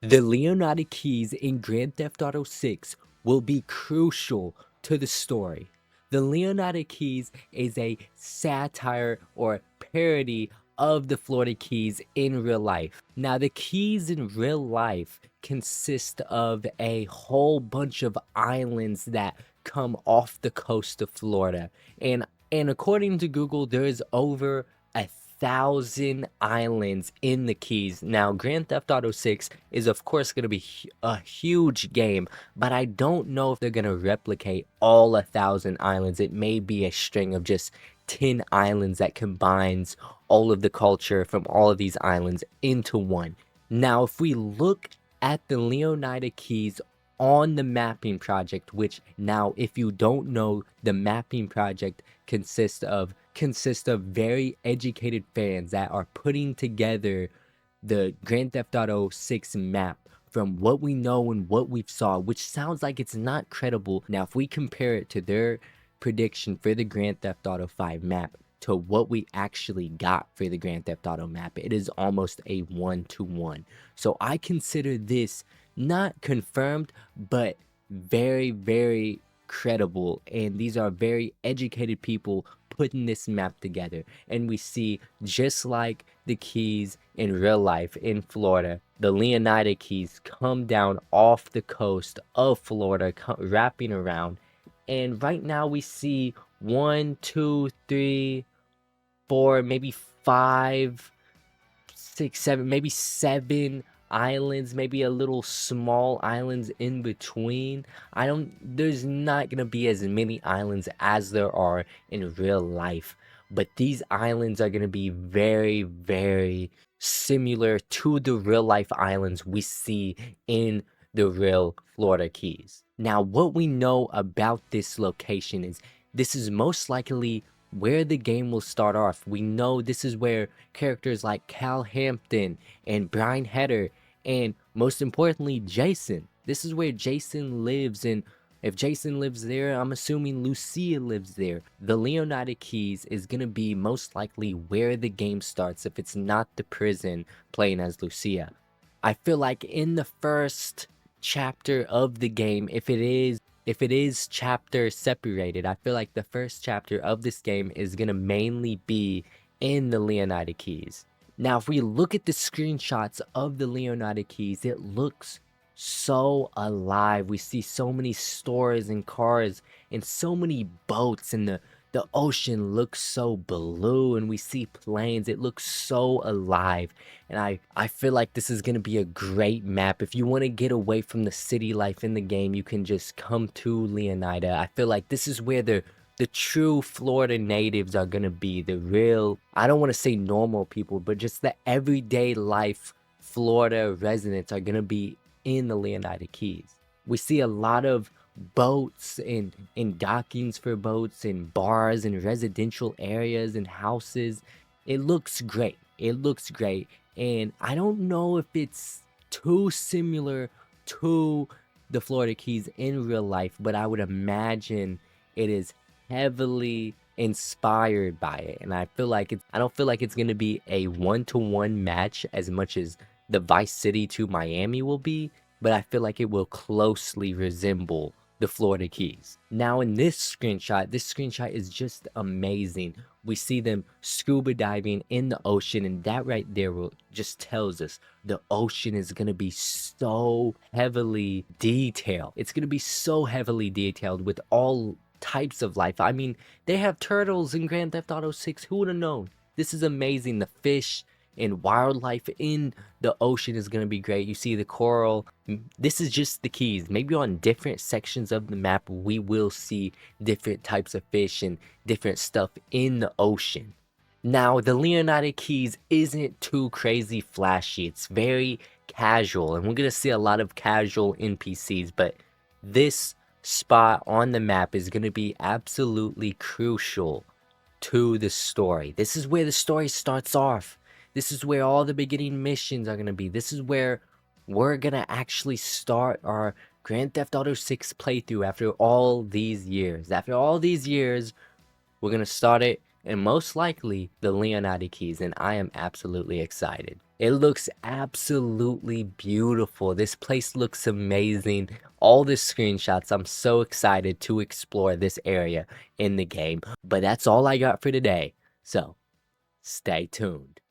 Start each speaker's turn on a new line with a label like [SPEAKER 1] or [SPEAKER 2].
[SPEAKER 1] The Leonida keys in Grand Theft Auto 6 will be crucial to the story. The Leonida keys is a satire or parody of the Florida keys in real life. Now, the keys in real life consist of a whole bunch of islands that come off the coast of Florida. And according to Google, there is over 1,000 islands in the keys. Now, Grand Theft Auto 6 is of course going to be a huge game, but I don't know if they're going to replicate all 1,000 islands. It may be a string of just 10 islands that combines all of the culture from all of these islands into one. Now, if we look at the Leonida keys on the mapping project, which now, if you don't know, the mapping project consists of very educated fans that are putting together the Grand Theft Auto 6 map from what we know and what we've saw, which sounds like it's not credible. Now, if we compare it to their prediction for the Grand Theft Auto 5 map to what we actually got for the Grand Theft Auto map, it is almost a 1-to-1. So I consider this not confirmed, but very, very credible. And these are very educated people putting this map together. And we see, just like the keys in real life in Florida, the Leonida keys come down off the coast of Florida, wrapping around. And right now we see 1, 2, 3, 4, maybe 5, 6, 7, maybe 7 islands, maybe a little small islands in between. There's not gonna be as many islands as there are in real life, but these islands are gonna be very, very similar to the real life islands we see in the real Florida Keys. Now, what we know about this location is this is most likely where the game will start off. We know this is where characters like Cal Hampton and Brian Heder, and most importantly, Jason. This is where Jason lives, and if Jason lives there, I'm assuming Lucia lives there. The Leonida Keys is gonna be most likely where the game starts if it's not the prison playing as Lucia. I feel like in the first chapter of the game, if it is chapter separated, I feel like the first chapter of this game is gonna mainly be in the Leonida Keys. Now, if we look at the screenshots of the Leonida Keys, it looks so alive. We see so many stores and cars and so many boats, and the ocean looks so blue, and we see planes. It looks so alive, and I feel like this is gonna be a great map. If you want to get away from the city life in the game, you can just come to Leonida. I feel like this is where the true Florida natives are gonna be, the real, I don't want to say normal people, but just the everyday life Florida residents are gonna be in the Leonida Keys. We see a lot of boats and dockings for boats and bars and residential areas and houses. It looks great. It looks great. And I don't know if it's too similar to the Florida Keys in real life, but I would imagine it is heavily inspired by it. And I don't feel like it's going to be a 1-to-1 match as much as the Vice City to Miami will be, but I feel like it will closely resemble the Florida Keys. Now, in this screenshot is just amazing. We see them scuba diving in the ocean, and that right there just tells us the ocean is going to be so heavily detailed. It's going to be so heavily detailed with all types of life. I mean, they have turtles in Grand Theft Auto 6. Who would have known? This is amazing. The fish and wildlife in the ocean is going to be great. You see the coral. This is just the keys. Maybe on different sections of the map, we will see different types of fish and different stuff in the ocean. Now, the Leonida Keys isn't too crazy flashy. It's very casual, and we're going to see a lot of casual NPCs, but this spot on the map is going to be absolutely crucial to the story. This is where the story starts off. This is where all the beginning missions are going to be. This is where we're going to actually start our Grand Theft Auto 6 playthrough after all these years. After all these years, we're going to start it and most likely the Leonida keys, and I am absolutely excited. It looks absolutely beautiful. This place looks amazing. All the screenshots, I'm so excited to explore this area in the game. But that's all I got for today, so stay tuned.